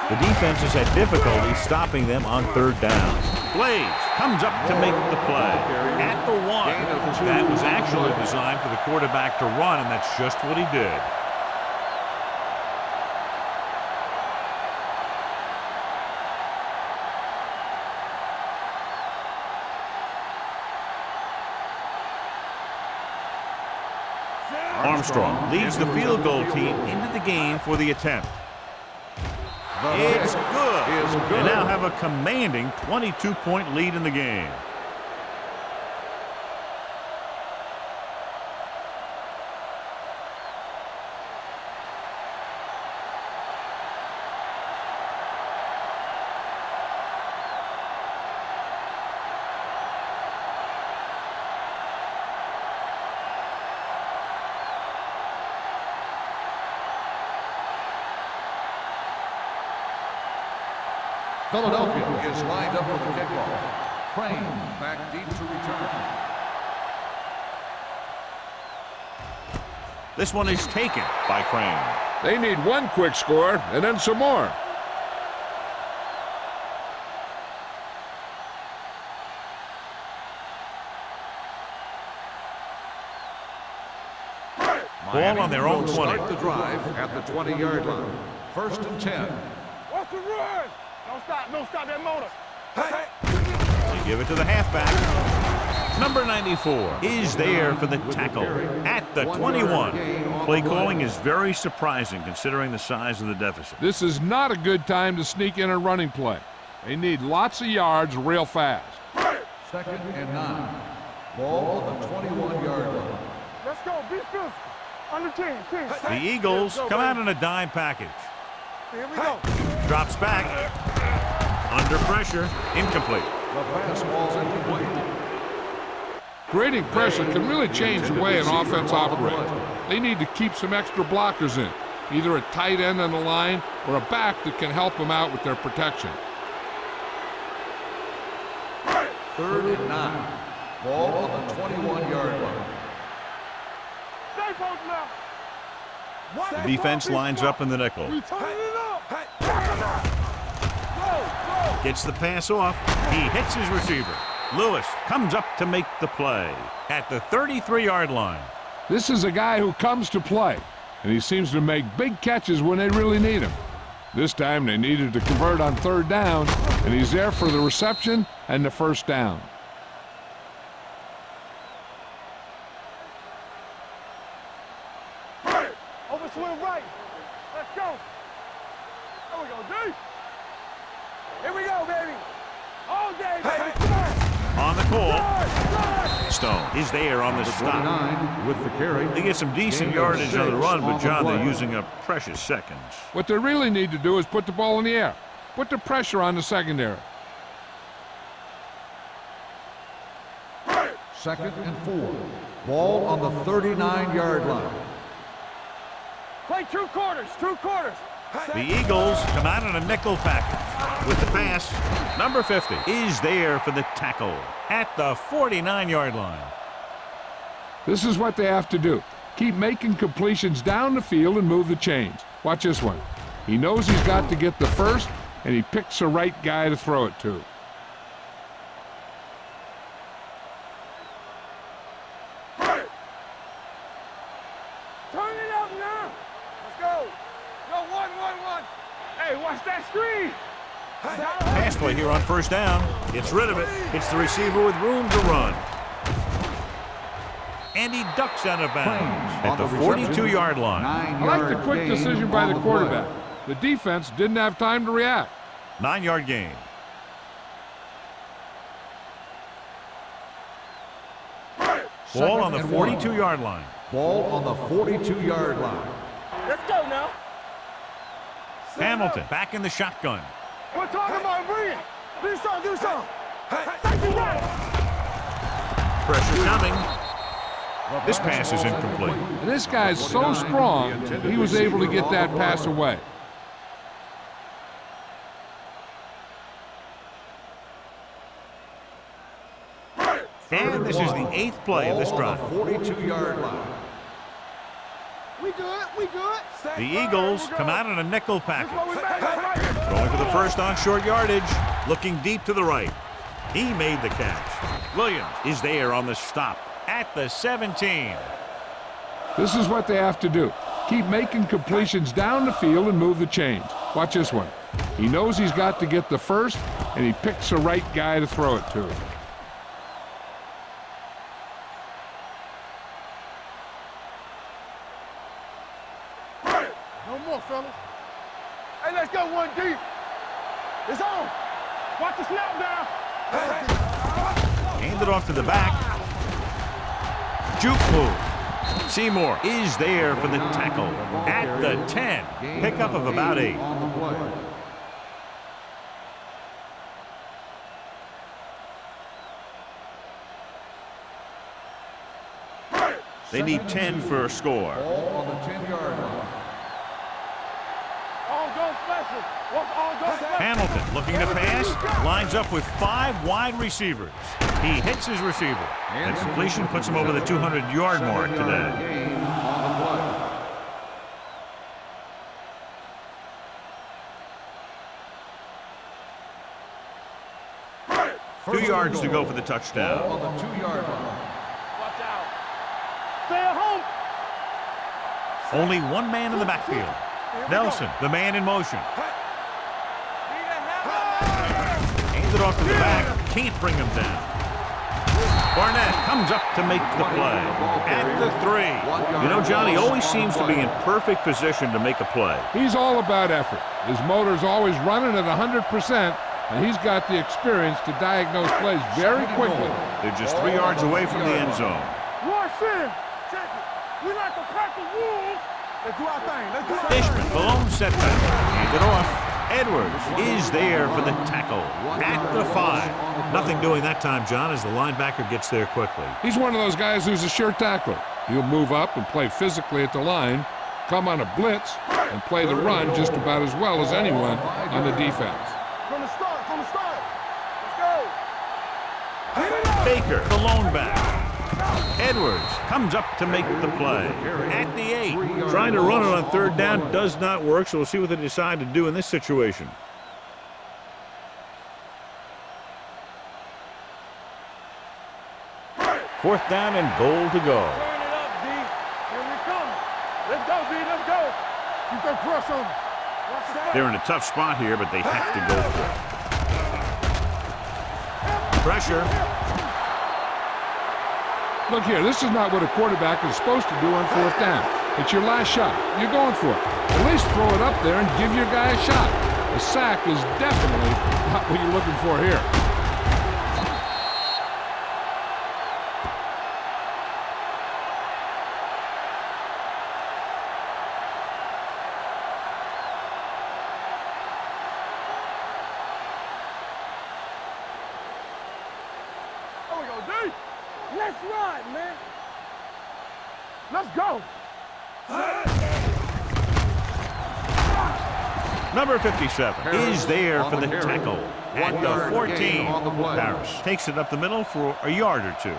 The defense has had difficulty stopping them on 3rd down. Blaze comes up to make the play at the 1. That was actually designed for the quarterback to run, and that's just what he did. Armstrong leads the field goal team into the game for the attempt. It's good. They now have a commanding 22-point lead in the game. Philadelphia is lined up for the kickoff. Crane back deep to return. This one is taken by Crane. They need one quick score and then some more. Ball on their own will 20. Start the drive at the 20-yard line. First and 10. What's the run? Don't stop that motor. Hey. They give it to the halfback. Number 94 is there for the tackle at the 21. Play calling is very surprising considering the size of the deficit. This is not a good time to sneak in a running play. They need lots of yards real fast. Second and 9. Ball on the 21-yard line. Let's go. Be physical. Under 10. The Eagles come out in a dime package. Here we go. Drops back. Under pressure. Incomplete. The pass ball's incomplete. Creating pressure can really change the way an offense operates. They need to keep some extra blockers in, either a tight end on the line or a back that can help them out with their protection. Third and 9. Ball on the 21-yard line. Stay post now. The defense lines up in the nickel. We turn it up. Go. Gets the pass off. He hits his receiver. Lewis comes up to make the play at the 33-yard line. This is a guy who comes to play, and he seems to make big catches when they really need him. This time they needed to convert on third down, and he's there for the reception and the first down. Over swing right. Let's go. There we go, D. Here we go, baby. All day, baby. Come on. On the call, Stone is there on the stop. 29 with the carry. They get some decent yardage on the run, but John, they're using up precious seconds. What they really need to do is put the ball in the air. Put the pressure on the secondary. Second and 4. Ball on the 39-yard line. Play 2 quarters. 2 quarters. The Eagles come out in a nickel package with the pass. Number 50 is there for the tackle at the 49-yard line. This is what they have to do. Keep making completions down the field and move the chains. Watch this one. He knows he's got to get the first, and he picks the right guy to throw it to. Turn it up now. Let's go. Go 1-1-1. Hey, watch that screen. Pass play here on first down. Gets rid of it. Hits the receiver with room to run. And he ducks out of bounds at the 42-yard line. I like the quick decision by the quarterback. The defense didn't have time to react. 9-yard gain. Ball on the 42-yard line. Ball on the 42-yard line. Let's go now. Hamilton back in the shotgun. We're talking about breathing. Do something. Safety right. Pressure coming. This pass is incomplete. And this guy's so strong, he was able to get that pass away. And this is the 8th play of this drive. 42-yard line. We good. The Eagles come out in a nickel package. Going for the first on short yardage. Looking deep to the right. He made the catch. Williams is there on the stop at the 17. This is what they have to do. Keep making completions down the field and move the chains. Watch this one. He knows he's got to get the first, and he picks the right guy to throw it to. No more, fellas. Hey, let's go 1 deep. It's on. Watch the snap down. Hand it off to the back. Juke move. Seymour is there for the tackle at the 10. Pickup of about 8. On the play. They need 10 for a score. Ball on the 10-yard line. All go special. All go special. Hamilton looking to pass. Lines up with 5 wide receivers. He hits his receiver. That completion puts him over the 200-yard mark today. Gain on the play. 2 yards to go for the touchdown. On the 2-yard line. Watch out. Stay at home. Only one man in the backfield. Nelson, the man in motion. Hands it off to the back. Can't bring him down. Barnett comes up to make the play. At the 3. You know, John, he always seems to be in perfect position to make a play. He's all about effort. His motor's always running at 100%, and he's got the experience to diagnose plays very quickly. They're just 3 yards away from the end zone. Rush in. Check it. We like to pack the wolves. Let's do our thing. Let's do our thing. Fishman, the lone setback. Hand it off. Edwards is there for the tackle at the 5. Nothing doing that time, John, as the linebacker gets there quickly. He's one of those guys who's a sure tackler. He'll move up and play physically at the line, come on a blitz, and play the run just about as well as anyone on the defense. From the start. Let's go. Baker, the lone back. Edwards comes up to make the play at the 8. Trying to run it on 3rd down does not work, so we'll see what they decide to do in this situation. Fourth down and goal to go. Turn it up, D. Here we come. Let's go, D. Let's go. Keep that press on. They're in a tough spot here, but they have to go for it. Pressure. Look here, this is not what a quarterback is supposed to do on 4th down. It's your last shot. You're going for it. At least throw it up there and give your guy a shot. A sack is definitely not what you're looking for here. There we go, D. Let's ride, man. Let's go. Number 57 is there for the tackle at the 14. Harris takes it up the middle for a yard or 2.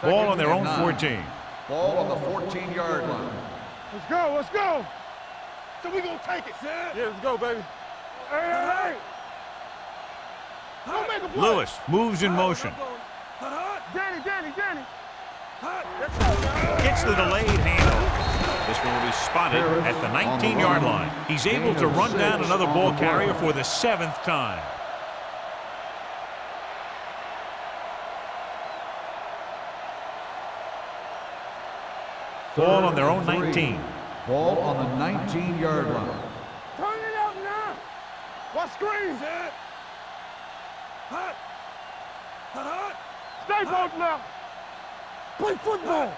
Ball on their own 14. Ball on the 14-yard line. Let's go. Let's go. So we gonna take it. Yeah, let's go, baby. Hey. Don't make a play. Lewis moves in motion. Danny. Gets the delayed handle. This one will be spotted at the 19-yard line. He's able to run down another ball carrier for the 7th time. Ball on their own 19. Ball on the 19-yard line. Turn it up now. What screen? Stay both now. Play football.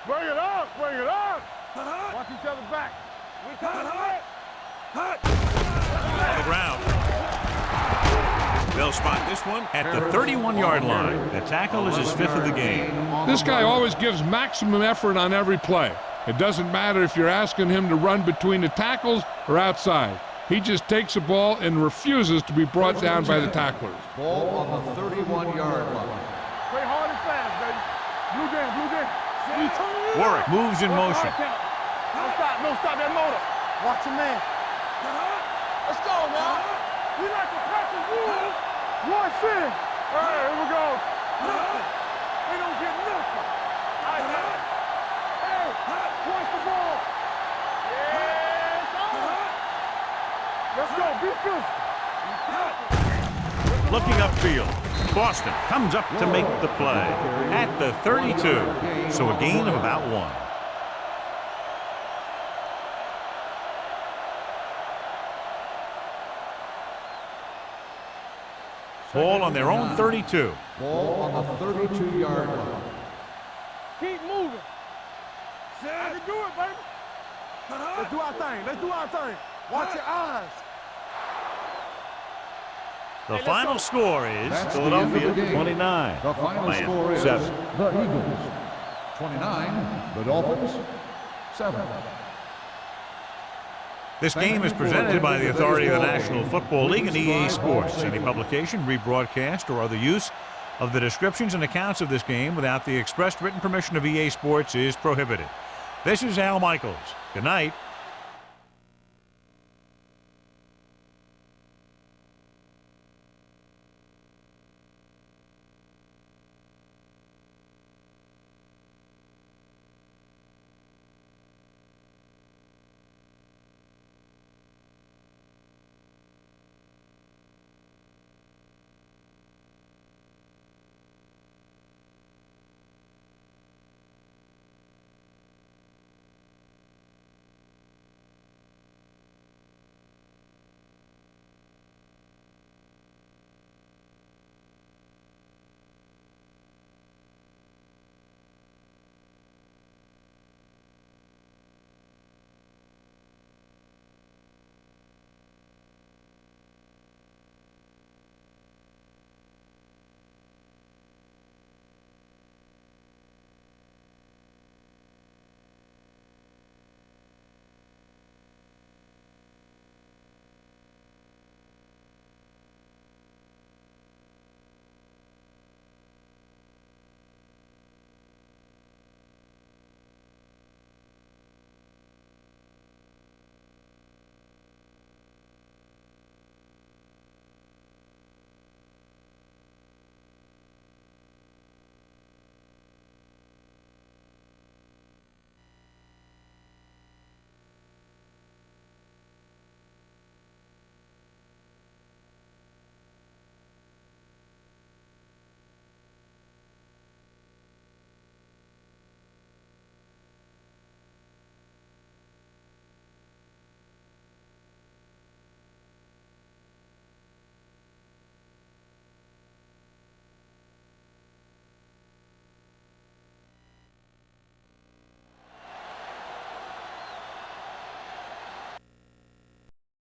Bring it up. Watch each other back. We coming up. On the ground. They'll spot this one at the 31-yard line. The tackle is his 5th of the game. This guy always gives maximum effort on every play. It doesn't matter if you're asking him to run between the tackles or outside. He just takes the ball and refuses to be brought down by the tacklers. Ball on the 31-yard line. Play hard and fast, baby. Blue game. Warwick moves in motion. No stop that motor. Watch your man. Let's go, man. We like to pack the wolves. Rush in. All right, here we go. We don't get nothing. All right, man. Hey, watch the ball. Yes, let's go. Be good. Looking upfield. Boston comes up to make the play at the 32. So a gain of about 1. Ball on their own 32. Ball on the 32-yard line. Keep moving. I can do it, baby. Let's do our thing. Watch your eyes. The final score is That's the end of the Philadelphia game. 29. The final score is 7. the Eagles 29, the Dolphins 7. This game is presented by the authority of the National Football League and EA Sports. Any publication, rebroadcast, or other use of the descriptions and accounts of this game without the expressed written permission of EA Sports is prohibited. This is Al Michaels. Good night.